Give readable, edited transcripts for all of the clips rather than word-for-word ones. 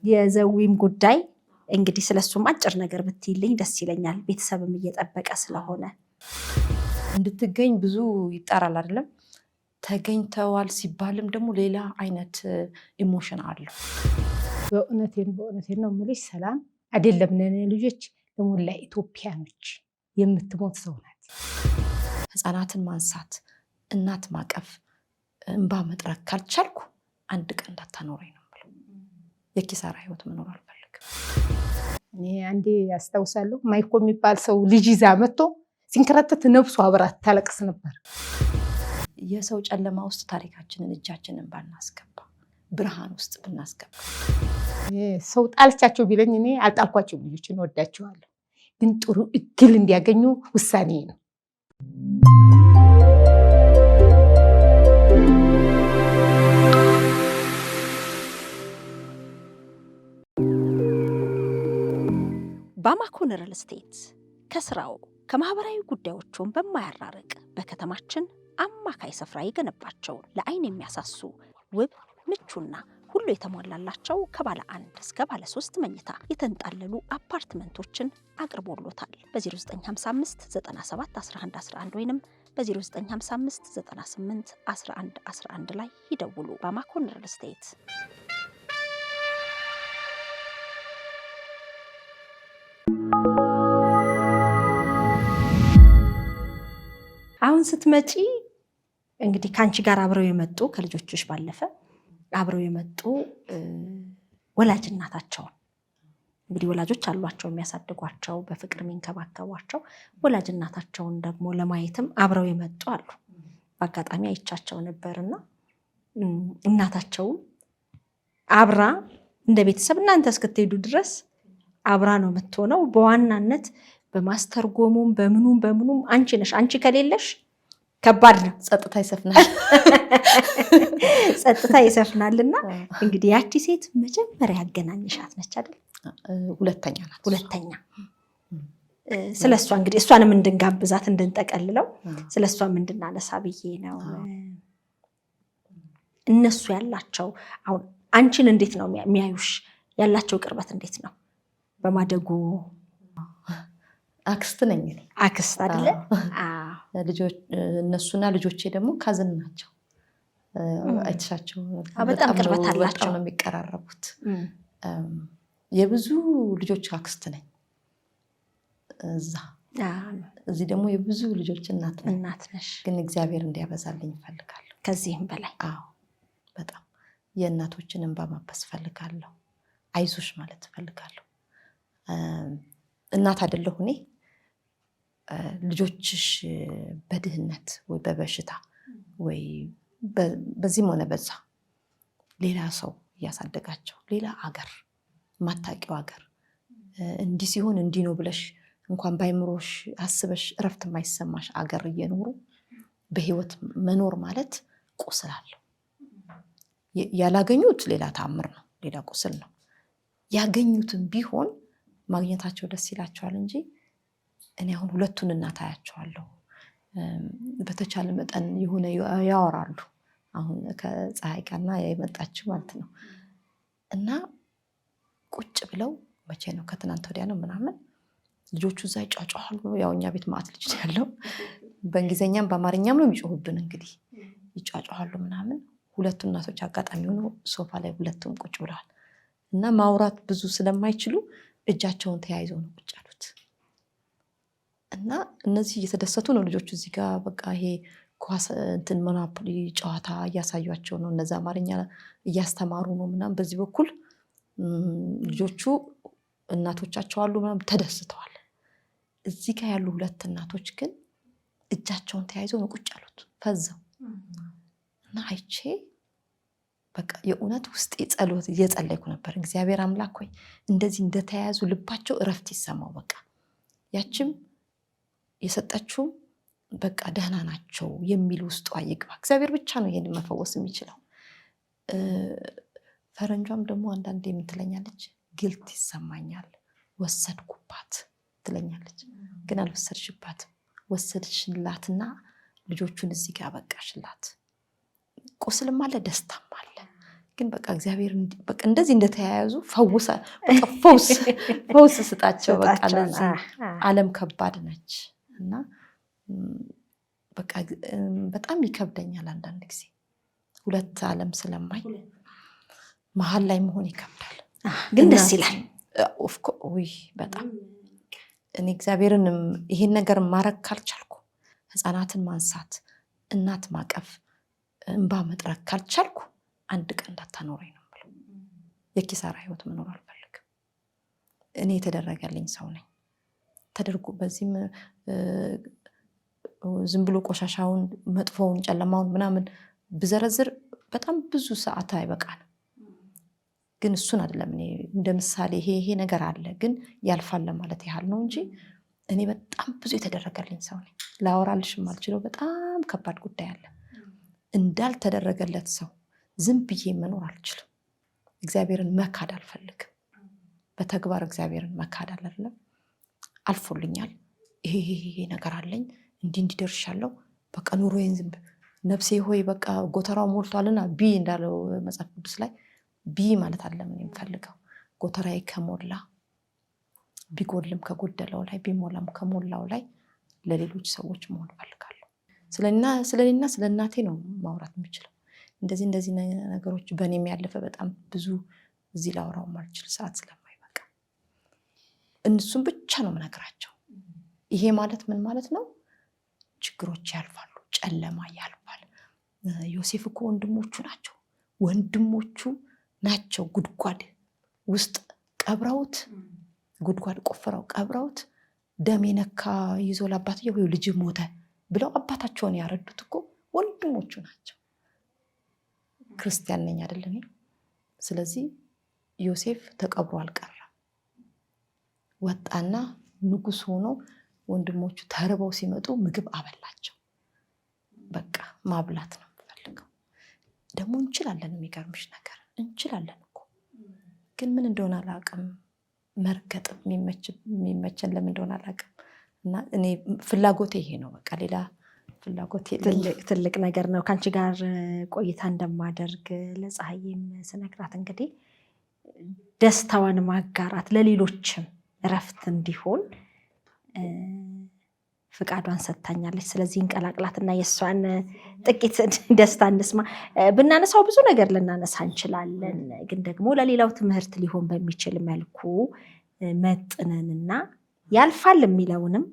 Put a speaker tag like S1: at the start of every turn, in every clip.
S1: የዘዊም ጉዳይ እንግዲህ ስለሱም አጭር ነገር ብትይልኝ ደስ ይለኛል። ቤተሰብም እየጠበቀ ስለሆነ
S2: እንድትገኝ ብዙ ይጣራል አይደለም? ተገኝተዋል ሲባልም ደግሞ ሌላ አይነት ኢሞሽን አለው።
S3: በእውነቴን ነው የምልሽ፣ ሰላም አይደለም ለኔ ልጆች ለሞላ ኢትዮጵያኖች የምትሞት ሰው ናት።
S2: ህፃናትን ማንሳት፣ እናት ማቀፍ፣ እንባ መጥረግ ካልቻልኩ አንድ ቀን እንዳታኖረኝ ነው የምለው። የኪሳራ ህይወት መኖር አልፈልግም።
S3: እኔ አንዴ ያስታውሳለሁ፣ ማይኮ የሚባል ሰው ልጅ ይዛ መጥቶ ሲንከራተት ነፍሱ አብራት ታለቅስ ነበር።
S2: የሰው ጨለማ ውስጥ ታሪካችንን እጃችንን ባናስገባ፣ ብርሃን ውስጥ ብናስገባ።
S3: ሰው ጣልቻቸው ቢለኝ እኔ አልጣልኳቸው፣ ልጆችን ወዳቸዋለሁ፣ ግን ጥሩ እድል እንዲያገኙ ውሳኔ ነው።
S1: ባማኮን ሪል ስቴት ከስራው ከማህበራዊ ጉዳዮቹን በማያራርቅ በከተማችን አማካይ ስፍራ የገነባቸውን ለአይን የሚያሳሱ ውብ ምቹና ሁሉ የተሟላላቸው ከባለ 1 እስከ ባለ 3 መኝታ የተንጣለሉ አፓርትመንቶችን አቅርቦሎታል። በ0955 97 11 11 ወይንም በ0955 98 11 11 ላይ ይደውሉ። ባማኮን ሪል ስቴት። አሁን ስትመጪ እንግዲህ ካንቺ ጋር አብረው የመጡ ከልጆችሽ ባለፈ አብረው የመጡ ወላጅ እናታቸውን እንግዲህ ወላጆች አሏቸው የሚያሳድጓቸው በፍቅር የሚንከባከቧቸው፣ ወላጅ እናታቸውን ደግሞ ለማየትም አብረው የመጡ አሉ። በአጋጣሚ አይቻቸው ነበርና እናታቸው አብራ እንደ ቤተሰብ እናንተ እስክትሄዱ ድረስ አብራ ነው የምትሆነው። በዋናነት በማስተርጎሙም በምኑም አንቺ ነሽ። አንቺ ከሌለሽ ከባድ ነው።
S2: ጸጥታ ይሰፍናል።
S1: ጸጥታ ይሰፍናልና እንግዲህ ያቺ ሴት መጀመሪያ ያገናኝሻት ነች አይደል?
S2: ሁለተኛ ናት።
S1: ሁለተኛ ስለሷ እንግዲህ እሷንም እንድንጋብዛት እንድንጠቀልለው ስለሷም እንድናነሳ ብዬ ነው። እነሱ ያላቸው አሁን አንቺን እንዴት ነው የሚያዩሽ? ያላቸው ቅርበት እንዴት ነው? በማደጉ
S2: አክስት ነኝ እኔ።
S1: አክስት አይደለ?
S2: ልጆች እነሱና ልጆቼ ደግሞ ካዝን ናቸው። አይተሻቸው
S1: በጣም ቅርበት አላቸው።
S2: በጣም ነው የሚቀራረቡት። የብዙ ልጆች አክስት ነኝ እዛ። እዚህ ደግሞ የብዙ ልጆች እናት
S1: ነሽ።
S2: ግን እግዚአብሔር እንዲያበዛልኝ እፈልጋለሁ
S1: ከዚህም በላይ።
S2: አዎ በጣም የእናቶችን እንባ ማበስ እፈልጋለሁ። አይዞሽ ማለት እፈልጋለሁ። እናት አይደለሁ እኔ። ልጆችሽ በድህነት ወይ በበሽታ ወይ በዚህም ሆነ በዛ ሌላ ሰው እያሳደጋቸው ሌላ አገር ማታቂው አገር እንዲህ ሲሆን እንዲህ ነው ብለሽ እንኳን ባይምሮሽ አስበሽ እረፍት የማይሰማሽ አገር እየኖሩ በህይወት መኖር ማለት ቁስል አለው። ያላገኙት ሌላ ተአምር ነው፣ ሌላ ቁስል ነው። ያገኙትም ቢሆን ማግኘታቸው ደስ ይላቸዋል እንጂ እኔ አሁን ሁለቱን እናት አያቸዋለሁ። በተቻለ መጠን የሆነ ያወራሉ። አሁን ከፀሐይ ጋርና የመጣችው ማለት ነው። እና ቁጭ ብለው መቼ ነው ከትናንት ወዲያ ነው ምናምን ልጆቹ እዛ ይጫጫዋሉ። ያው እኛ ቤት ማት ልጅ ያለው በእንግሊዘኛም በአማርኛም ነው የሚጮሁብን። እንግዲህ ይጫጫዋሉ ምናምን። ሁለቱ እናቶች አጋጣሚ ሆኖ ሶፋ ላይ ሁለቱም ቁጭ ብለዋል እና ማውራት ብዙ ስለማይችሉ እጃቸውን ተያይዘው ነው ቁጭ ያሉት። እና እነዚህ እየተደሰቱ ነው ልጆቹ እዚህ ጋር በቃ ይሄ ኳስ እንትን ሞኖፖሊ ጨዋታ እያሳዩአቸው ነው። እነዛ አማርኛ እያስተማሩ ነው ምናምን። በዚህ በኩል ልጆቹ እናቶቻቸው አሉ ምናምን ተደስተዋል። እዚህ ጋር ያሉ ሁለት እናቶች ግን እጃቸውን ተያይዘው ነው ቁጭ ያሉት ፈዘው። እና አይቼ በቃ የእውነት ውስጥ ጸሎት እየጸለይኩ ነበር። እግዚአብሔር አምላክ ሆይ እንደዚህ እንደተያያዙ ልባቸው እረፍት ይሰማው። በቃ ያችም የሰጠችው በቃ ደህና ናቸው የሚል ውስጧ ይግባ። እግዚአብሔር ብቻ ነው ይሄን መፈወስ የሚችለው። ፈረንጇም ደግሞ አንዳንዴ የምትለኛለች ግልት ይሰማኛል ወሰድኩባት ትለኛለች። ግን አልወሰድሽባትም። ወሰድሽላትና ልጆቹን እዚህ ጋር በቃሽላት። ቁስልም አለ ደስታም አለ። ግን በቃ እግዚአብሔር በቃ እንደዚህ እንደተያያዙ ፈውስ ስጣቸው። በቃ ለዚህ ዓለም ከባድ ነች እና በቃ በጣም ይከብደኛል አንዳንድ ጊዜ ሁለት ዓለም ስለማይ መሀል ላይ መሆን ይከብዳል።
S1: ግን ደስ ይላል።
S2: በጣም እኔ እግዚአብሔርን ይሄን ነገር ማረግ ካልቻልኩ ህፃናትን ማንሳት እናት ማቀፍ እንባ መጥረግ ካልቻልኩ አንድ ቀን እንዳታኖረኝ ነው የምለው። የኪሳራ ህይወት መኖር አልፈልግም። እኔ የተደረገልኝ ሰው ነኝ። ተደርጎ በዚህም ዝም ብሎ ቆሻሻውን መጥፎውን ጨለማውን ምናምን ብዘረዝር በጣም ብዙ ሰዓት አይበቃል። ግን እሱን አይደለም እኔ እንደ ምሳሌ ይሄ ነገር አለ ግን ያልፋል ለማለት ያህል ነው እንጂ እኔ በጣም ብዙ የተደረገልኝ ሰው ነኝ። ላወራልሽ የማልችለው በጣም ከባድ ጉዳይ አለ። እንዳልተደረገለት ሰው ዝም ብዬ መኖር አልችልም። እግዚአብሔርን መካድ አልፈልግም። በተግባር እግዚአብሔርን መካድ አይደለም። አልፎልኛል፣ ይሄ ነገር አለኝ፣ እንዲደርሻለሁ፣ በቃ ኑሮዬን ዝም ነፍሴ ሆይ በቃ ጎተራው ሞልቷልና ቢ እንዳለው መጽሐፍ ቅዱስ ላይ ቢ ማለት አይደለም እኔ የምፈልገው። ጎተራዬ ከሞላ ቢጎልም ከጎደለው ላይ ቢሞላም ከሞላው ላይ ለሌሎች ሰዎች መሆን ፈልጋለሁ። ስለኔና ስለእናቴ ነው ማውራት የምችለው። እንደዚህ ነገሮች በእኔም ያለፈ በጣም ብዙ እዚህ ላውራው ማልችል ሰዓት ስለማይበቃ እነሱም ብቻ ነው የምነግራቸው። ይሄ ማለት ምን ማለት ነው? ችግሮች ያልፋሉ፣ ጨለማ ያልፋል። ዮሴፍ እኮ ወንድሞቹ ናቸው ጉድጓድ ውስጥ ቀብረውት፣ ጉድጓድ ቆፍረው ቀብረውት ደም የነካ ይዞ ለአባትየው ልጅ ሞተ ብለው አባታቸውን ያረዱት እኮ ወንድሞቹ ናቸው። ክርስቲያን ነኝ አይደል እኔ? ስለዚህ ዮሴፍ ተቀብሮ አልቀረም። ወጣና ንጉስ ሆኖ ወንድሞቹ ተርበው ሲመጡ ምግብ አበላቸው። በቃ ማብላት ነው የምፈልገው። ደግሞ እንችላለን። የሚገርምሽ ነገር እንችላለን እኮ ግን ምን እንደሆነ አላውቅም። መርገጥ የሚመቸን ለምን እንደሆነ አላውቅም። እና እኔ ፍላጎቴ ይሄ ነው። በቃ ሌላ ፍላጎቴ
S1: ትልቅ ነገር ነው። ከአንቺ ጋር ቆይታ እንደማደርግ ለፀሐይም ስነግራት እንግዲህ ደስታዋን ማጋራት ለሌሎችም እረፍት እንዲሆን ፍቃዷን ሰጥታኛለች። ስለዚህ እንቀላቅላትና የእሷን ጥቂት ደስታ እንስማ። ብናነሳው ብዙ ነገር ልናነሳ እንችላለን፣ ግን ደግሞ ለሌላው ትምህርት ሊሆን በሚችል መልኩ መጥነንና ያልፋል የሚለውንም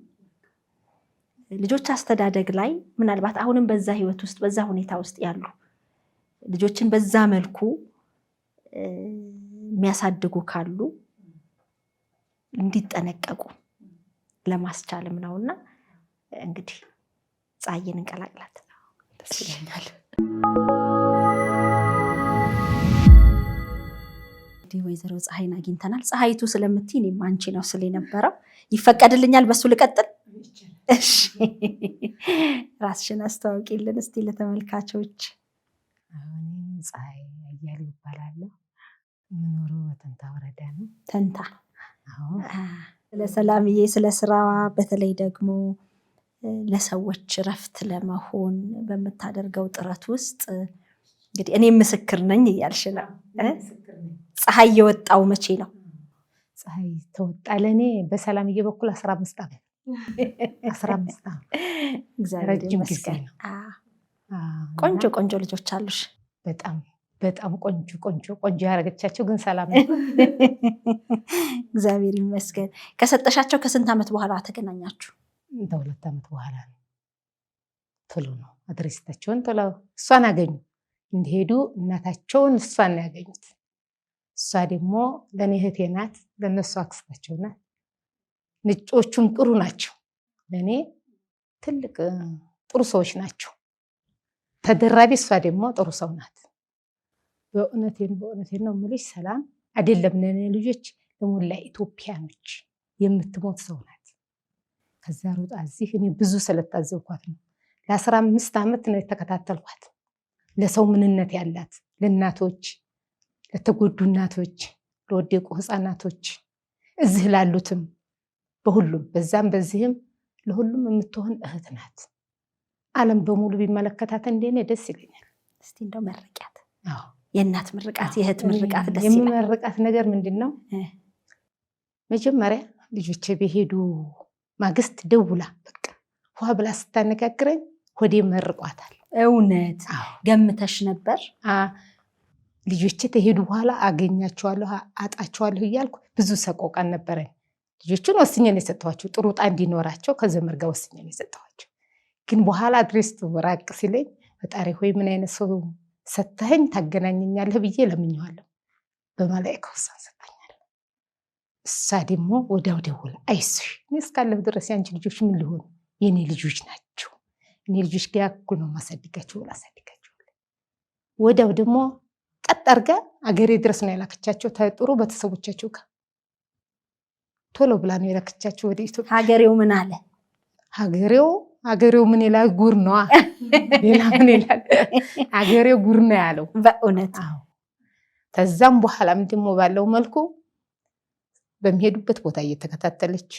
S1: ልጆች አስተዳደግ ላይ ምናልባት አሁንም በዛ ህይወት ውስጥ በዛ ሁኔታ ውስጥ ያሉ ልጆችን በዛ መልኩ የሚያሳድጉ ካሉ እንዲጠነቀቁ ለማስቻልም ነውና እንግዲህ ፀሐይን እንቀላቅላት።
S2: ደስ ይለኛል።
S1: ወይዘሮ ፀሐይን አግኝተናል። ፀሐይቱ ስለምትይ እኔም አንቺ ነው ስለ ነበረው ይፈቀድልኛል? በሱ ልቀጥል? እሺ፣ ራስሽን አስተዋውቂልን እስቲ ለተመልካቾች።
S3: ፀሐይ አያሌው እባላለሁ። የምኖረው በተንታ ወረዳ ነው።
S1: ተንታ። ስለ ሰላምዬ ስለ ስራዋ በተለይ ደግሞ ለሰዎች እረፍት ለመሆን በምታደርገው ጥረት ውስጥ እንግዲህ እኔ ምስክር ነኝ እያልሽ ነው። ፀሐይ የወጣው መቼ ነው?
S3: ፀሐይ ተወጣ ለእኔ በሰላምዬ በኩል 15 ዓመት 15 ዓመት ረጅም ጊዜ ነው።
S1: ቆንጆ ልጆች አሉሽ።
S3: በጣም ቆንጆ ያደረገቻቸው ግን ሰላም ነው።
S1: እግዚአብሔር ይመስገን። ከሰጠሻቸው ከስንት ዓመት በኋላ ተገናኛችሁ?
S3: 2 ዓመት በኋላ ነው። ቶሎ ነው አድሬስታቸውን ቶሎ እሷን አገኙ። እንዲሄዱ እናታቸውን እሷን ያገኙት። እሷ ደግሞ ለእኔ እህቴ ናት፣ ለእነሱ አክስታቸው ናት። ነጮቹም ጥሩ ናቸው፣ ለእኔ ትልቅ ጥሩ ሰዎች ናቸው። ተደራቢ እሷ ደግሞ ጥሩ ሰው ናት። በእውነቴን ነው የምልሽ። ሰላም አይደለም ለእኔ ልጆች ለሞላ ኢትዮጵያኖች የምትሞት ሰው ናት። ከዛ ሩጣ እዚህ እኔ ብዙ ስለታዘብኳት ነው። ለ15 ዓመት ነው የተከታተልኳት። ለሰው ምንነት ያላት፣ ለእናቶች፣ ለተጎዱ እናቶች፣ ለወደቁ ህፃናቶች፣ እዚህ ላሉትም በሁሉም በዛም በዚህም ለሁሉም የምትሆን እህት ናት። ዓለም በሙሉ ቢመለከታት እንደኔ ደስ ይለኛል።
S1: እስቲ እንደው መረቂያት የእናት ምርቃት የእህት ምርቃት ደስ ይላል።
S3: የምመርቃት ነገር ምንድነው? መጀመሪያ ልጆቼ በሄዱ ማግስት ደውላ በቃ ዋ ብላ ስታነጋግረኝ ሆዴ መርቋታል።
S1: እውነት ገምተሽ ነበር?
S3: ልጆቼ ተሄዱ በኋላ አገኛቸዋለሁ አጣቸዋለሁ እያልኩ ብዙ ሰቆቃን ነበረኝ። ልጆቹን ወስኜ ነው የሰጠኋቸው፣ ጥሩ ዕጣ እንዲኖራቸው ከዘመድ ጋር ወስኜ ነው የሰጠኋቸው። ግን በኋላ አድሬስቱ ራቅ ሲለኝ ፈጣሪ ሆይ ምን አይነት ሰው ሰተኸኝ ታገናኘኛለህ ብዬ ለምኜዋለሁ። በመላእክት ውሳን ሰጣኛል። እሷ ደግሞ ወዲያው ደውላ አይዞሽ እኔ እስካለሁ ድረስ ያንቺ ልጆች ምን ሊሆኑ የኔ ልጆች ናቸው፣ እኔ ልጆች ጋር እኩል ነው ማሳድጋቸው ብላ አሳድጋቸዋለሁ። ወዲያው ደግሞ ቀጥ አድርጋ አገሬ ድረስ ነው የላከቻቸው። ጥሩ ቤተሰቦቻቸው ጋር ቶሎ ብላ ነው የላከቻቸው ወደ ኢትዮጵያ።
S1: ሀገሬው ምን አለ?
S3: ሀገሬው ምን ይላል? ጉር ነው። ሌላ ምን ይላል? ሀገሬው ጉር ነው ያለው
S1: በእውነት።
S3: ከዛም በኋላም ደግሞ ባለው መልኩ በሚሄዱበት ቦታ እየተከታተለች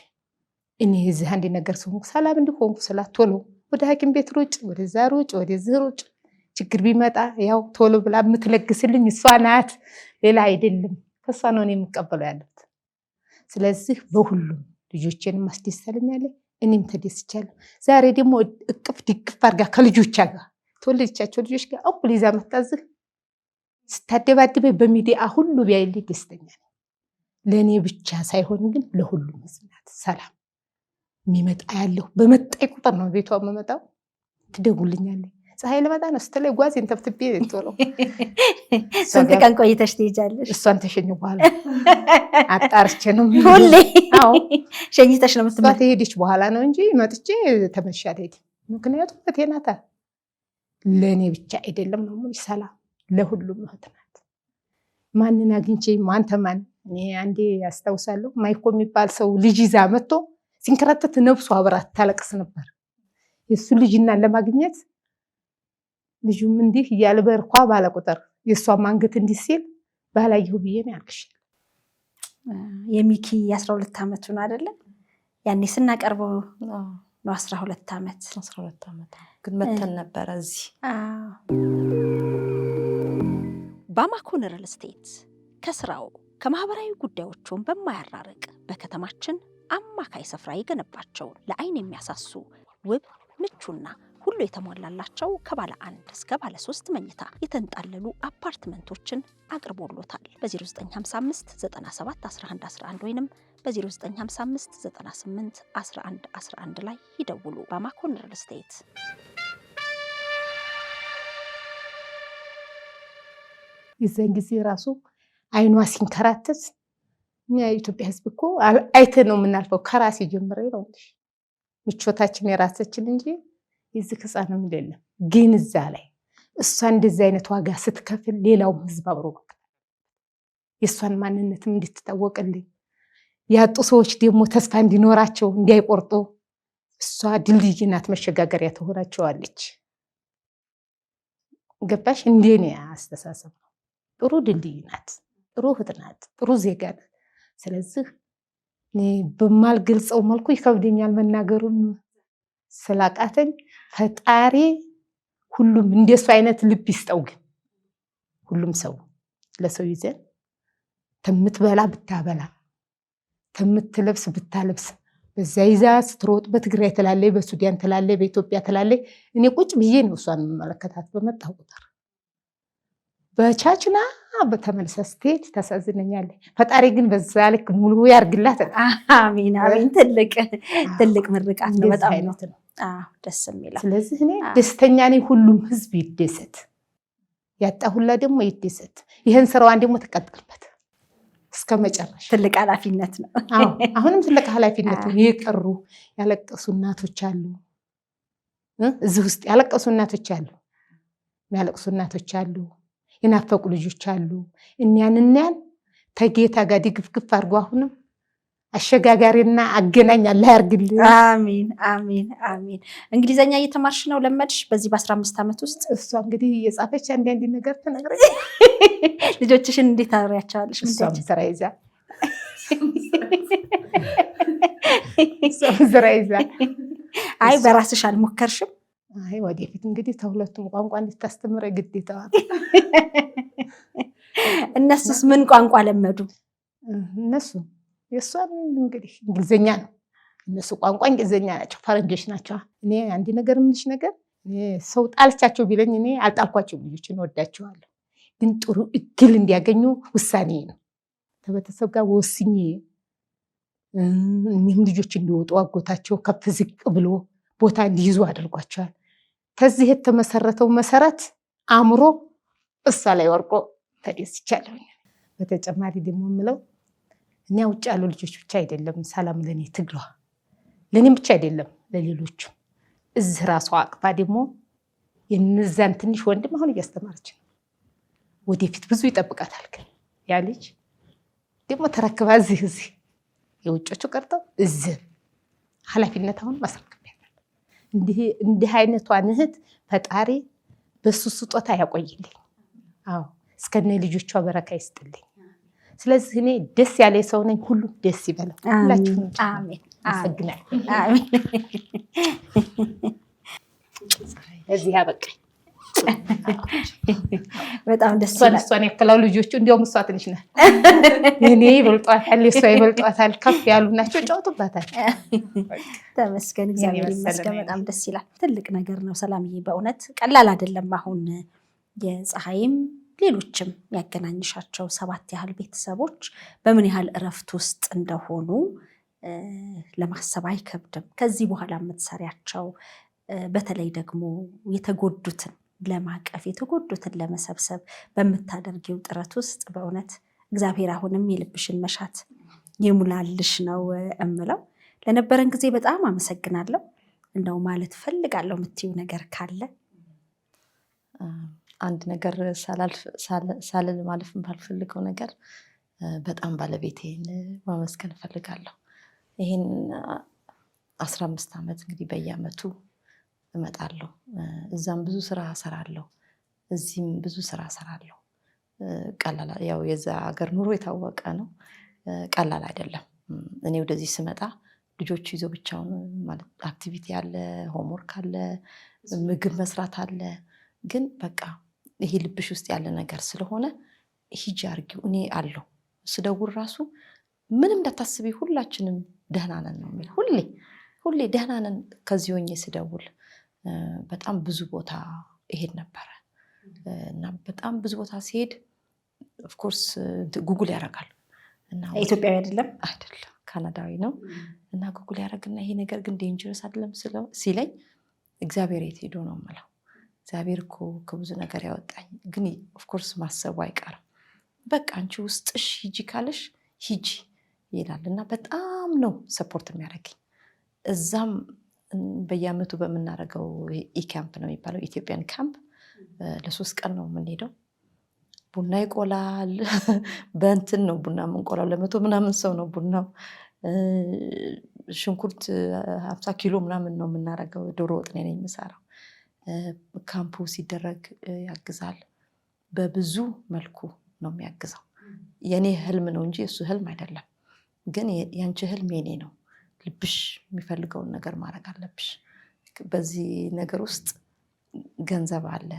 S3: እኔ እዚህ አንድ ነገር ሰው ሰላም እንዲሆንኩ ስላት ቶሎ ወደ ሐኪም ቤት ሩጭ፣ ወደዛ ሩጭ፣ ወደዚህ ሩጭ፣ ችግር ቢመጣ ያው ቶሎ ብላ የምትለግስልኝ እሷ ናት፣ ሌላ አይደለም። ከሷ ነው እኔ የምቀበለው ያለሁት። ስለዚህ በሁሉም ልጆቼን ማስደሰልኛለሁ፣ እኔም ተደስቻለሁ። ዛሬ ደግሞ እቅፍ ድግፍ አድርጋ ከልጆቿ ጋር ተወለደቻቸው ልጆች ጋር እኩል ይዛ መታዝህ ስታደባድበኝ በሚዲያ ሁሉ ቢያይልኝ ደስተኛ ነኝ። ለእኔ ብቻ ሳይሆን ግን ለሁሉም ሕዝብ ናት ሰላም የሚመጣ ያለሁ። በመጣይ ቁጥር ነው ቤቷ የምመጣው። ትደውልኛለች ፀሐይ ልመጣ ነው ስትለኝ ጓዜን ተብትቤ ቶሎ።
S1: ስንት ቀን ቆይተሽ ትሄጃለሽ?
S3: እሷን ተሸኘ በኋላ አጣርቼ ነው
S1: ሁሌ ሸኝተሽ ነው
S3: እሷ ተሄደች በኋላ ነው እንጂ መጥቼ ተመልሼ አልሄድም። ምክንያቱም እህቴ ናት። ለእኔ ብቻ አይደለም ነው የምልሽ፣ ሰላም ለሁሉም እህት ናት። ማንን አግኝቼ ማን ተማን። እኔ አንዴ ያስታውሳለሁ ማይኮ የሚባል ሰው ልጅ ይዛ መጥቶ ሲንከራተት ነፍሱ አብራት ታለቅስ ነበር። የሱ ልጅና ለማግኘት ልጁም እንዲህ እያለ በርኳ ባለ ቁጥር የሷም አንገት እንዲህ ሲል ባላየሁ ብዬ ነው ያልኩሽ።
S1: የሚኪ 12 ዓመቱን አይደለ ያኔ ስናቀርበው ነው 12 ዓመት
S2: ግን መተን ነበረ እዚህ።
S1: ባማኮን ሪል ስቴት ከስራው ከማህበራዊ ጉዳዮቹን በማያራርቅ በከተማችን አማካይ ስፍራ የገነባቸውን ለአይን የሚያሳሱ ውብ ምቹና ሁሉ የተሟላላቸው ከባለ 1 እስከ ባለ 3 መኝታ የተንጣለሉ አፓርትመንቶችን አቅርቦሎታል። በ0955 97 11 11 ወይንም በ0955 98 11 11 ላይ ይደውሉ። ባማኮን ሪል ስቴት።
S3: የዛን ጊዜ ራሱ አይኗ ሲንከራተት እኛ የኢትዮጵያ ሕዝብ እኮ አይተ ነው የምናልፈው። ከራሴ ጀምሬ ነው ምቾታችን የራሳችን እንጂ የዚህ ህፃንም የለም። ግን እዛ ላይ እሷ እንደዚህ አይነት ዋጋ ስትከፍል ሌላውም ሕዝብ አብሮ የእሷን ማንነትም እንድትታወቅልኝ ያጡ ሰዎች ደግሞ ተስፋ እንዲኖራቸው እንዳይቆርጡ እሷ ድልድይ ናት፣ መሸጋገሪያ ትሆናቸዋለች። ገባሽ? እንደኔ አስተሳሰብ ነው። ጥሩ ድልድይ ናት፣ ጥሩ እህት ናት፣ ጥሩ ዜጋ ናት። ስለዚህ በማልገልጸው መልኩ ይከብደኛል መናገሩን ስላቃተኝ ፈጣሪ ሁሉም እንደሱ አይነት ልብ ይስጠው። ግን ሁሉም ሰው ለሰው ይዘን ተምትበላ ብታበላ ተምትለብስ ብታለብስ በዛ ይዛ ስትሮጥ በትግራይ ትላለች፣ በሱዳን ትላለች፣ በኢትዮጵያ ትላለች። እኔ ቁጭ ብዬ ነው እሷን መመለከታት በመጣ ቁጥር። በቻችና በተመልሰ ስትሄድ ታሳዝነኛለች። ፈጣሪ ግን በዛ ልክ ሙሉ ያርግላት።
S1: አሜን አሜን። ትልቅ ምርቃት ነው። በጣም ነው ደስ የሚለው።
S3: ስለዚህ እኔ ደስተኛ ነኝ። ሁሉም ህዝብ ይደሰት፣ ያጣ ሁላ ደግሞ ይደሰት። ይሄን ስራዋን ደግሞ ተቀጥልበት እስከ መጨረሻ።
S1: ትልቅ ኃላፊነት ነው።
S3: አሁንም ትልቅ ኃላፊነት ነው። የቀሩ ያለቀሱ እናቶች አሉ፣ እዚህ ውስጥ ያለቀሱ እናቶች አሉ፣ የሚያለቅሱ እናቶች አሉ፣ የናፈቁ ልጆች አሉ። እኛን ተጌታ ጋር ድግፍግፍ አድርጎ አሁንም አሸጋጋሪና አገናኝ አላህ ያርግልኝ።
S1: አሜን አሜን አሜን። እንግሊዘኛ እየተማርሽ ነው? ለመድሽ በዚህ በ15 ዓመት ውስጥ?
S3: እሷ እንግዲህ የጻፈች አንድ ነገር ትነግረኝ።
S1: ልጆችሽን እንዴት ታወሪያቸዋለሽ?
S3: እሷም ስራ ይዛ
S1: አይ በራስሽ አልሞከርሽም?
S3: አይ ወደፊት እንግዲህ ተሁለቱም ቋንቋ እንድታስተምረ ግዴታ።
S1: እነሱስ ምን ቋንቋ ለመዱ?
S3: እነሱ የእሷን እንግዲህ እንግሊዝኛ ነው እነሱ ቋንቋ እንግሊዝኛ ናቸው፣ ፈረንጆች ናቸው። እኔ አንድ ነገር የምልሽ ነገር ሰው ጣልቻቸው ቢለኝ እኔ አልጣልኳቸውም። ልጆችን ወዳቸዋለሁ፣ ግን ጥሩ እድል እንዲያገኙ ውሳኔ ነው። ከቤተሰብ ጋር ወስኜ እኒህም ልጆች እንዲወጡ አጎታቸው ከፍ ዝቅ ብሎ ቦታ እንዲይዙ አድርጓቸዋል። ከዚህ የተመሰረተው መሰረት አእምሮ እሷ ላይ ወርቆ ተደስቻለሁ። በተጨማሪ ደግሞ የምለው እኛ ውጭ ያሉ ልጆች ብቻ አይደለም ሰላም ለኔ ትግሏ ለኔም ብቻ አይደለም ለሌሎቹ እዚህ ራሷ አቅፋ ደግሞ የነዛን ትንሽ ወንድም አሁን እያስተማረች ነው። ወደፊት ብዙ ይጠብቃታል። ግን ያ ልጅ ደግሞ ተረክባ እዚህ የውጮቹ ቀርተው እዚህ ኃላፊነት አሁን ማስረከቢያለሁ። እንዲህ አይነቷን እህት ፈጣሪ በሱ ስጦታ ያቆይልኝ። አዎ እስከነ ልጆቿ በረካ ይስጥልኝ። ስለዚህ እኔ ደስ ያለ ሰው ነኝ። ሁሉ ደስ ይበለው። ሁላችሁም
S1: አሜን።
S3: አመሰግናለሁ።
S1: አሜን።
S3: እዚህ ያበቃኝ
S1: በጣም ደስ ይላል።
S3: እሷን ያክላሉ ልጆቹ። እንዲያውም እሷ ትንሽ ናት። እኔ ይበልጧታል፣ እሷ ይበልጧታል። ከፍ ያሉ ናቸው፣ ጫውቱባታል።
S1: ተመስገን፣ እግዚአብሔር ይመስገን። በጣም ደስ ይላል። ትልቅ ነገር ነው ሰላምዬ፣ በእውነት ቀላል አይደለም። አሁን የፀሐይም ሌሎችም ያገናኝሻቸው 7 ያህል ቤተሰቦች በምን ያህል እረፍት ውስጥ እንደሆኑ ለማሰብ አይከብድም። ከዚህ በኋላ የምትሰሪያቸው በተለይ ደግሞ የተጎዱትን ለማቀፍ የተጎዱትን ለመሰብሰብ በምታደርጊው ጥረት ውስጥ በእውነት እግዚአብሔር አሁንም የልብሽን መሻት ይሙላልሽ ነው እምለው። ለነበረን ጊዜ በጣም አመሰግናለሁ። እንደው ማለት ፈልጋለሁ የምትይው ነገር ካለ?
S2: አንድ ነገር ሳልል ማለፍ ባልፈልገው ነገር በጣም ባለቤቴን ማመስገን እፈልጋለሁ። ይህን 15 ዓመት እንግዲህ በየዓመቱ እመጣለሁ። እዛም ብዙ ስራ እሰራለሁ፣ እዚህም ብዙ ስራ እሰራለሁ። ቀላል ያው የዛ ሀገር ኑሮ የታወቀ ነው፣ ቀላል አይደለም። እኔ ወደዚህ ስመጣ ልጆቹ ይዘው ብቻውን ማለት አክቲቪቲ አለ፣ ሆምወርክ አለ፣ ምግብ መስራት አለ። ግን በቃ ይሄ ልብሽ ውስጥ ያለ ነገር ስለሆነ ሂጂ አርጊው፣ እኔ አለሁ። ስደውል ራሱ ምንም እንዳታስቢ ሁላችንም ደህና ነን ነው የሚል። ሁሌ ደህና ነን። ከዚህ ሆኜ ስደውል በጣም ብዙ ቦታ ይሄድ ነበረ እና በጣም ብዙ ቦታ ሲሄድ ኦፍኮርስ ጉግል ያደርጋል እና
S1: ኢትዮጵያዊ አይደለም
S2: ካናዳዊ ነው እና ጉግል ያደርግና ይሄ ነገር ግን ዴንጀረስ አይደለም ሲለኝ እግዚአብሔር የት ሄዶ ነው የምለው። እግዚአብሔር እኮ ከብዙ ነገር ያወጣኝ፣ ግን ኦፍኮርስ ማሰቡ አይቀርም። በቃ አንቺ ውስጥሽ ሂጂ ካለሽ ሂጂ ይላል እና በጣም ነው ሰፖርት የሚያደርገኝ። እዛም በየዓመቱ በምናደርገው ኢካምፕ ነው የሚባለው ኢትዮጵያን ካምፕ ለ3 ቀን ነው የምንሄደው። ቡና ይቆላል። በእንትን ነው ቡና የምንቆላው፣ ለ100 ምናምን ሰው ነው ቡናው። ሽንኩርት 50 ኪሎ ምናምን ነው የምናደርገው። ዶሮ ወጥ ነኝ የምሰራው። ካምፑ ሲደረግ ያግዛል። በብዙ መልኩ ነው የሚያግዘው። የኔ ህልም ነው እንጂ እሱ ህልም አይደለም። ግን ያንቺ ህልም የኔ ነው። ልብሽ የሚፈልገውን ነገር ማድረግ አለብሽ። በዚህ ነገር ውስጥ ገንዘብ አለ፣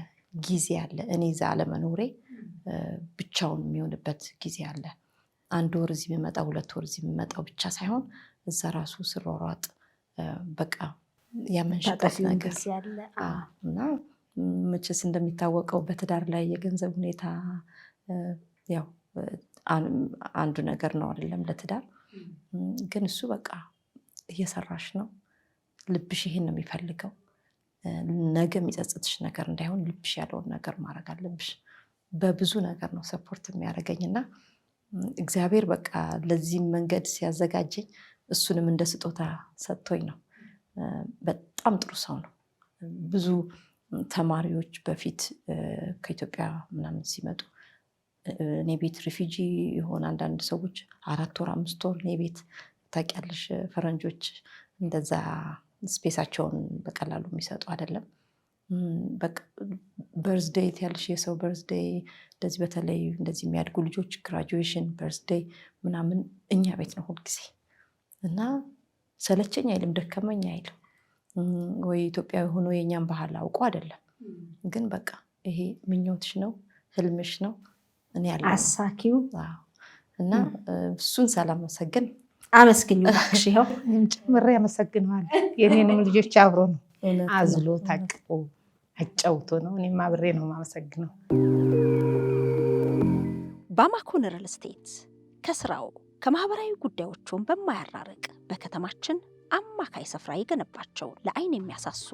S2: ጊዜ አለ። እኔ እዛ አለመኖሬ ብቻውን የሚሆንበት ጊዜ አለ። 1 ወር እዚህ የሚመጣው 2 ወር እዚህ የሚመጣው ብቻ ሳይሆን እዛ ራሱ ስሯሯጥ በቃ ያመንሽበት ነገር እና መቼስ እንደሚታወቀው በትዳር ላይ የገንዘብ ሁኔታ ያው አንዱ ነገር ነው አይደለም ለትዳር። ግን እሱ በቃ እየሰራሽ ነው። ልብሽ ይሄን ነው የሚፈልገው። ነገ የሚጸጽትሽ ነገር እንዳይሆን ልብሽ ያለውን ነገር ማድረግ አለብሽ። በብዙ ነገር ነው ሰፖርት የሚያደርገኝና እግዚአብሔር በቃ ለዚህ መንገድ ሲያዘጋጀኝ እሱንም እንደ ስጦታ ሰጥቶኝ ነው። በጣም ጥሩ ሰው ነው። ብዙ ተማሪዎች በፊት ከኢትዮጵያ ምናምን ሲመጡ እኔ ቤት ሪፊጂ የሆነ አንዳንድ ሰዎች 4 ወር 5 ወር እኔ ቤት ታውቂያለሽ፣ ፈረንጆች እንደዛ ስፔሳቸውን በቀላሉ የሚሰጡ አይደለም። በርዝዴይ ያልሽ የሰው በርዝዴይ እንደዚህ በተለይ እንደዚህ የሚያድጉ ልጆች ግራጁዌሽን በርዝዴይ ምናምን እኛ ቤት ነው ሁልጊዜ እና ሰለቸኝ አይልም፣ ደከመኝ አይልም። ወይ ኢትዮጵያዊ ሆኖ የኛን ባህል አውቆ አይደለም። ግን በቃ ይሄ ምኞትሽ ነው ህልምሽ ነው እኔ ያለው
S1: አሳኪው
S2: እና እሱን ሳላመሰግን
S1: አመስግኝ እባክሽ። ይኸው
S3: ጨምሬ አመሰግነዋለሁ። የኔንም ልጆች አብሮ ነው አዝሎ ታቅፎ አጫውቶ ነው። እኔም አብሬ ነው የማመሰግነው።
S1: ባማኮን ሪል ስቴት ከስራው ከማህበራዊ ጉዳዮቹን በማያራርቅ በከተማችን አማካይ ስፍራ የገነባቸው ለአይን የሚያሳሱ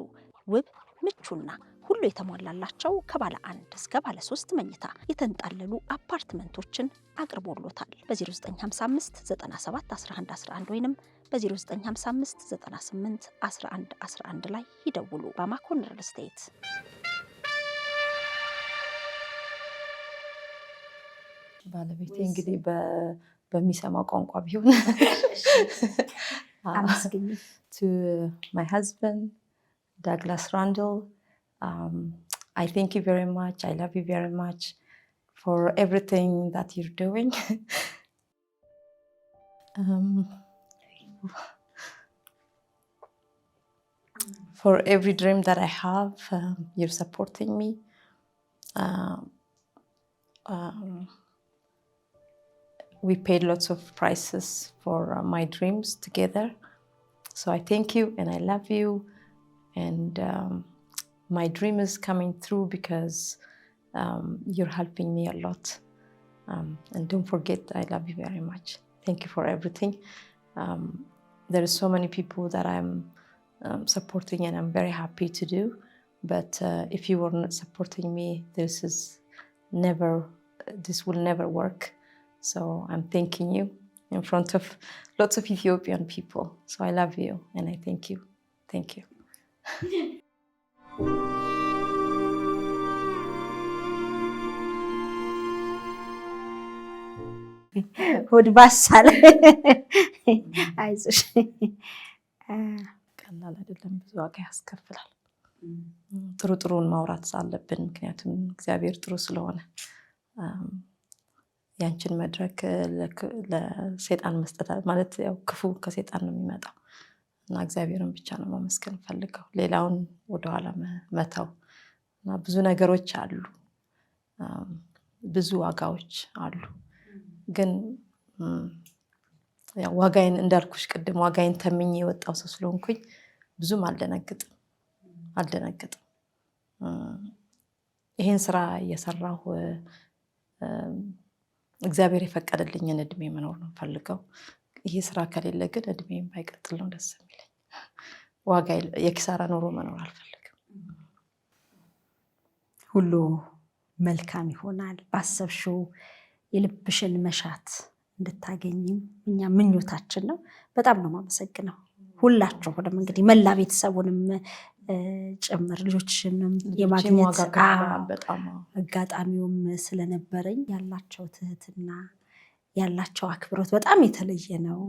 S1: ውብ ምቹና ሁሉ የተሟላላቸው ከባለ 1 እስከ ባለ 3 መኝታ የተንጣለሉ አፓርትመንቶችን አቅርቦሎታል። በ0955 97 11 11 ወይንም በ0955 98 11 11 ላይ ይደውሉ። ባማኮን ሪል ስቴት።
S2: ባለቤቴ እንግዲህ በሚሰማው ቋንቋ ቢሆን
S1: አመስግኝ።
S2: To my husband, Douglas Randall, I thank you very much. I love you very much for everything that you're doing. For every dream that I have, you're supporting me. We paid lots of prices for my dreams together. So I thank you and I love you. And my dream is coming through because you're helping me a lot. And don't forget, I love you very much. Thank you for everything. There are so many people that I'm supporting and I'm very happy to do. But if you were not supporting me, this will never work. So I'm thanking you in front of lots of Ethiopian people. So I love you and I thank you. Thank you.
S1: ሆድ ባሳለ አይዞሽ።
S2: ቀላል አይደለም፣ ብዙ ዋጋ ያስከፍላል። ጥሩን ማውራት አለብን፣ ምክንያቱም እግዚአብሔር ጥሩ ስለሆነ። ያንቺን መድረክ ለሰይጣን መስጠት ማለት ያው ክፉ ከሰይጣን ነው የሚመጣው እና እግዚአብሔርን ብቻ ነው ማመስገን ፈልገው፣ ሌላውን ወደኋላ መተው እና ብዙ ነገሮች አሉ፣ ብዙ ዋጋዎች አሉ። ግን ያው ዋጋዬን እንዳልኩሽ ቅድም ዋጋዬን ተምኜ የወጣው ሰው ስለሆንኩኝ ብዙም አልደነግጥም። ይሄን ስራ እየሰራሁ እግዚአብሔር የፈቀደልኝን እድሜ መኖር ነው ፈልገው። ይሄ ስራ ከሌለ ግን እድሜም ባይቀጥል ነው ደስ የሚለኝ። ዋጋ የኪሳራ ኑሮ መኖር አልፈልግም።
S1: ሁሉ መልካም ይሆናል። ባሰብሽው የልብሽን መሻት እንድታገኝም እኛ ምኞታችን ነው። በጣም ነው የማመሰግነው ሁላችሁንም፣ እንግዲህ መላ ቤተሰቡንም ጭምር ልጆችንም የማግኘት አጋጣሚውም ስለነበረኝ ያላቸው ትህትና ያላቸው አክብሮት በጣም የተለየ ነው።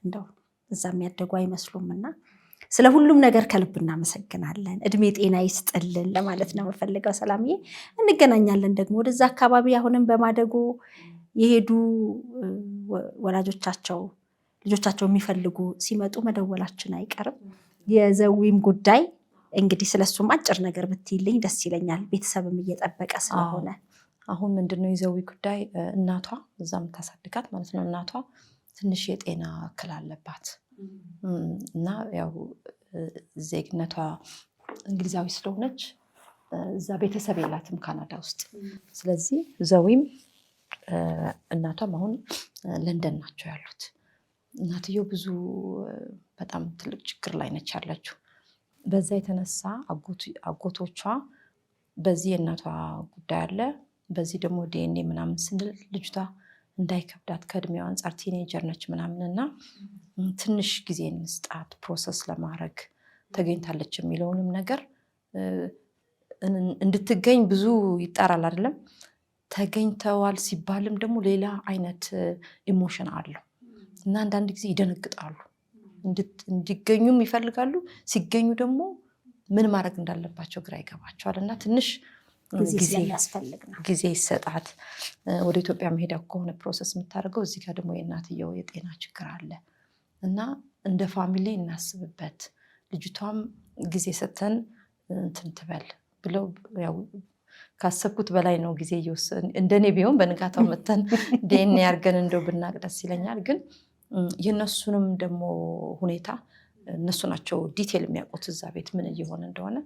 S1: እንደው እዛም ያደጉ አይመስሉምና ስለ ሁሉም ነገር ከልብ እናመሰግናለን። እድሜ ጤና ይስጥልን ለማለት ነው የምፈልገው። ሰላምዬ፣ እንገናኛለን ደግሞ ወደዛ አካባቢ አሁንም በማደጎ የሄዱ ወላጆቻቸው ልጆቻቸው የሚፈልጉ ሲመጡ መደወላችን አይቀርም። የዘዊም ጉዳይ እንግዲህ ስለሱም አጭር ነገር ብትይልኝ ደስ ይለኛል፣ ቤተሰብም እየጠበቀ ስለሆነ።
S2: አሁን ምንድነው የዘዊ ጉዳይ? እናቷ እዛም ታሳድጋት ማለት ነው። እናቷ ትንሽ የጤና እክል አለባት እና ያው ዜግነቷ እንግሊዛዊ ስለሆነች እዛ ቤተሰብ የላትም ካናዳ ውስጥ። ስለዚህ ዘዊም እናቷም አሁን ለንደን ናቸው ያሉት። እናትየው ብዙ በጣም ትልቅ ችግር ላይ ነች ያለችው። በዛ የተነሳ አጎቶቿ በዚህ የእናቷ ጉዳይ አለ፣ በዚህ ደግሞ ዲኤንኤ ምናምን ስንል ልጅቷ እንዳይከብዳት ከእድሜዋ አንጻር ቲኔጀር ነች ምናምን እና ትንሽ ጊዜ እንስጣት ፕሮሰስ ለማድረግ ተገኝታለች የሚለውንም ነገር እንድትገኝ ብዙ ይጣራል አይደለም። ተገኝተዋል ሲባልም ደግሞ ሌላ አይነት ኢሞሽን አለው እና አንዳንድ ጊዜ ይደነግጣሉ። እንዲገኙም ይፈልጋሉ፣ ሲገኙ ደግሞ ምን ማድረግ እንዳለባቸው ግራ ይገባቸዋል እና ትንሽ ጊዜ ይሰጣት። ወደ ኢትዮጵያ መሄዳ ከሆነ ፕሮሰስ የምታደርገው፣ እዚህ ጋር ደግሞ የእናትየው የጤና ችግር አለ እና እንደ ፋሚሊ እናስብበት። ልጅቷም ጊዜ ሰተን እንትን ትበል ብለው ያው ካሰብኩት በላይ ነው ጊዜ እየወሰን እንደኔ ቢሆን በንጋታው መተን ዲኤንኤ አድርገን እንደው ብናቅ ደስ ይለኛል። ግን የነሱንም ደግሞ ሁኔታ እነሱ ናቸው ዲቴል የሚያውቁት እዛ ቤት ምን እየሆነ እንደሆነ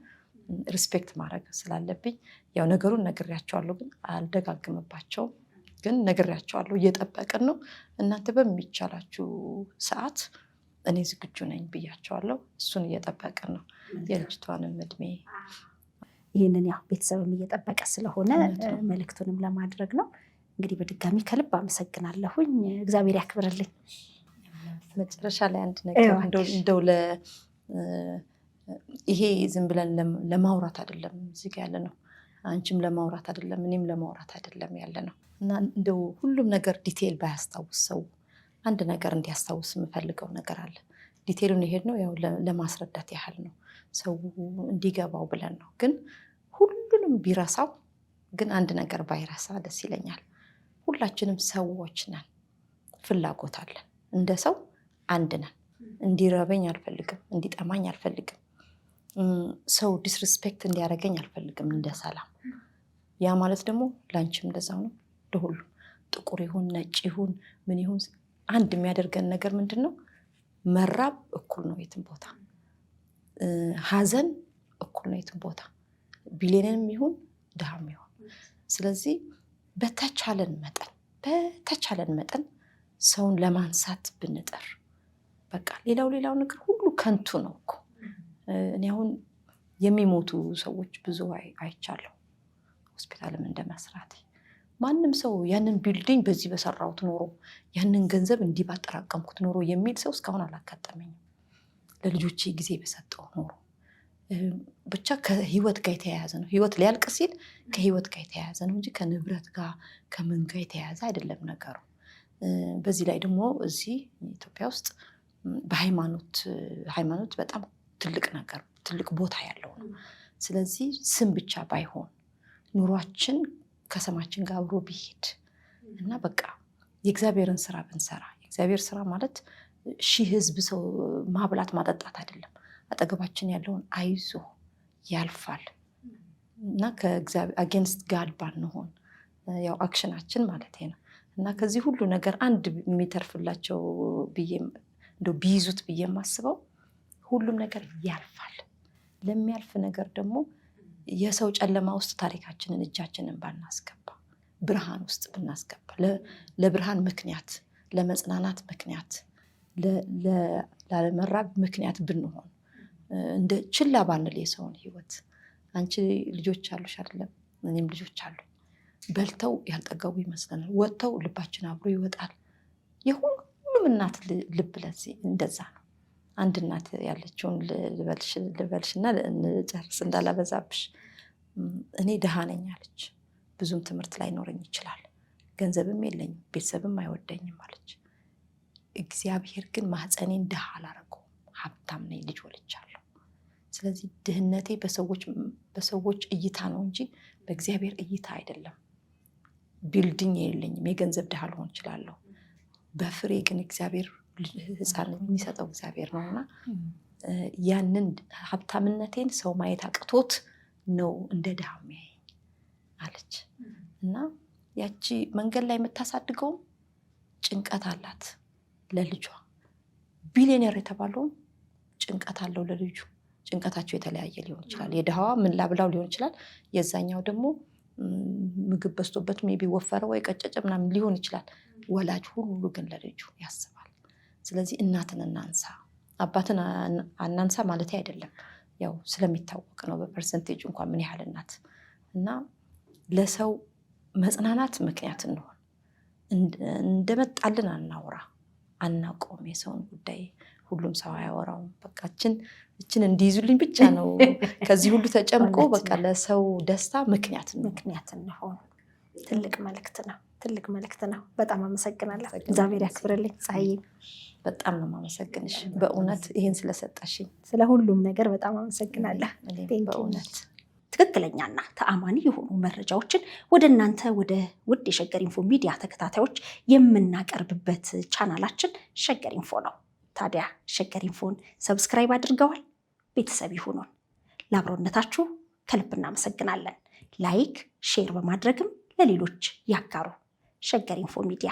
S2: ሪስፔክት ማድረግ ስላለብኝ ያው ነገሩን ነግሬያቸዋለሁ፣ ግን አልደጋግምባቸውም። ግን ነግሬያቸዋለሁ፣ እየጠበቅን ነው፣ እናንተ በሚቻላችሁ ሰዓት እኔ ዝግጁ ነኝ ብያቸዋለሁ። እሱን እየጠበቅን ነው። የልጅቷንም እድሜ
S1: ይህንን ያው ቤተሰብም እየጠበቀ ስለሆነ መልእክቱንም ለማድረግ ነው። እንግዲህ በድጋሚ ከልብ አመሰግናለሁኝ። እግዚአብሔር ያክብርልኝ።
S2: መጨረሻ ላይ አንድ ነገር እንደው ይሄ ዝም ብለን ለማውራት አይደለም እዚህ ጋር ያለ ነው። አንቺም ለማውራት አይደለም፣ እኔም ለማውራት አይደለም ያለ ነው እና እንደው ሁሉም ነገር ዲቴይል ባያስታውስ ሰው አንድ ነገር እንዲያስታውስ የምፈልገው ነገር አለ። ዲቴይሉን ይሄድ ነው ያው ለማስረዳት ያህል ነው፣ ሰው እንዲገባው ብለን ነው። ግን ሁሉንም ቢረሳው ግን አንድ ነገር ባይረሳ ደስ ይለኛል። ሁላችንም ሰዎች ነን፣ ፍላጎት አለን። እንደ ሰው አንድ ነን። እንዲረበኝ አልፈልግም፣ እንዲጠማኝ አልፈልግም፣ ሰው ዲስሪስፔክት እንዲያደርገኝ አልፈልግም። እንደ ሰላም ያ ማለት ደግሞ ላንቺም እንደዛው ነው። ለሁሉም ጥቁር ይሁን ነጭ ይሁን ምን ይሁን አንድ የሚያደርገን ነገር ምንድን ነው? መራብ እኩል ነው የትም ቦታ፣ ሀዘን እኩል ነው የትም ቦታ፣ ቢሊየንም ይሁን ድሃም ይሁን። ስለዚህ በተቻለን መጠን ሰውን ለማንሳት ብንጠር በቃ ሌላው ነገር ሁሉ ከንቱ ነው እኮ። እኔ አሁን የሚሞቱ ሰዎች ብዙ አይቻለሁ ሆስፒታልም እንደመስራት። ማንም ሰው ያንን ቢልዲንግ በዚህ በሰራሁት ኖሮ ያንን ገንዘብ እንዲህ ባጠራቀምኩት ኖሮ የሚል ሰው እስካሁን አላጋጠመኝም። ለልጆቼ ጊዜ በሰጠው ኖሮ ብቻ ከህይወት ጋር የተያያዘ ነው። ህይወት ሊያልቅ ሲል ከህይወት ጋር የተያያዘ ነው እንጂ ከንብረት ጋር ከምን ጋር የተያያዘ አይደለም ነገሩ። በዚህ ላይ ደግሞ እዚህ ኢትዮጵያ ውስጥ ሃይማኖት በጣም ትልቅ ነገር ትልቅ ቦታ ያለው ነው። ስለዚህ ስም ብቻ ባይሆን ኑሯችን ከሰማችን ጋር አብሮ ቢሄድ እና በቃ የእግዚአብሔርን ስራ ብንሰራ። የእግዚአብሔር ስራ ማለት ሺህ ህዝብ ሰው ማብላት ማጠጣት አይደለም። አጠገባችን ያለውን አይዞ ያልፋል እና ከእግዚአብሔር አጌንስት ጋድ ባንሆን ያው አክሽናችን ማለት ነው። እና ከዚህ ሁሉ ነገር አንድ የሚተርፍላቸው እንደው ቢይዙት ብዬ የማስበው ሁሉም ነገር ያልፋል። ለሚያልፍ ነገር ደግሞ የሰው ጨለማ ውስጥ ታሪካችንን እጃችንን ባናስገባ፣ ብርሃን ውስጥ ብናስገባ፣ ለብርሃን ምክንያት፣ ለመጽናናት ምክንያት፣ ላለመራብ ምክንያት ብንሆን፣ እንደ ችላ ባንል የሰውን ህይወት። አንቺ ልጆች አሉሽ አይደለም? እኔም ልጆች አሉ። በልተው ያልጠገቡ ይመስለናል፣ ወጥተው ልባችን አብሮ ይወጣል። የሁሉም እናት ልብ ለዚህ እንደዛ ነው። አንድ እናት ያለችውን ልበልሽና እንጨርስ እንዳላበዛብሽ። እኔ ድሃ ነኝ አለች። ብዙም ትምህርት ላይኖረኝ ይችላል፣ ገንዘብም የለኝም፣ ቤተሰብም አይወደኝም አለች። እግዚአብሔር ግን ማህፀኔን ድሃ አላረገውም፣ ሀብታም ነኝ፣ ልጅ ወልጃለሁ። ስለዚህ ድህነቴ በሰዎች እይታ ነው እንጂ በእግዚአብሔር እይታ አይደለም። ቢልዲንግ የለኝም፣ የገንዘብ ድሃ ልሆን እችላለሁ። በፍሬ ግን እግዚአብሔር ህፃን የሚሰጠው እግዚአብሔር ነውና ያንን ሀብታምነቴን ሰው ማየት አቅቶት ነው እንደ ድሃ የሚያየኝ አለች። እና ያቺ መንገድ ላይ የምታሳድገውም ጭንቀት አላት ለልጇ። ቢሊዮነር የተባለውም ጭንቀት አለው ለልጁ። ጭንቀታቸው የተለያየ ሊሆን ይችላል። የድሃዋ ምን ላብላው ሊሆን ይችላል። የዛኛው ደግሞ ምግብ በዝቶበት ሜቢ ወፈረ ወይ ቀጨጨ ምናምን ሊሆን ይችላል። ወላጅ ሁሉ ግን ለልጁ ያስባል። ስለዚህ እናትን እናንሳ፣ አባትን አናንሳ ማለት አይደለም። ያው ስለሚታወቅ ነው በፐርሰንቴጅ እንኳን ምን ያህል እናት እና ለሰው መጽናናት ምክንያት እንሆን። እንደመጣልን አናውራ፣ አናቆም የሰውን ጉዳይ። ሁሉም ሰው አያወራውም። በቃ እችን እንዲይዙልኝ ብቻ ነው ከዚህ ሁሉ ተጨምቆ በቃ ለሰው ደስታ ምክንያት እንሆን።
S1: ትልቅ መልእክት ነው። በጣም አመሰግናለሁ። እግዚአብሔር ያክብርልኝ። ፀሐዬ
S2: በጣም ነው የማመሰግንሽ በእውነት ይሄን ስለሰጠሽኝ።
S1: ስለ ሁሉም ነገር በጣም አመሰግናለሁ።
S2: በእውነት
S1: ትክክለኛና ተአማኒ የሆኑ መረጃዎችን ወደ እናንተ ወደ ውድ የሸገር ኢንፎ ሚዲያ ተከታታዮች የምናቀርብበት ቻናላችን ሸገር ኢንፎ ነው። ታዲያ ሸገር ኢንፎን ሰብስክራይብ አድርገዋል? ቤተሰብ ይሁኑን። ለአብሮነታችሁ ከልብ እናመሰግናለን። ላይክ፣ ሼር በማድረግም ለሌሎች ያጋሩ። ሸገር ኢንፎ ሚዲያ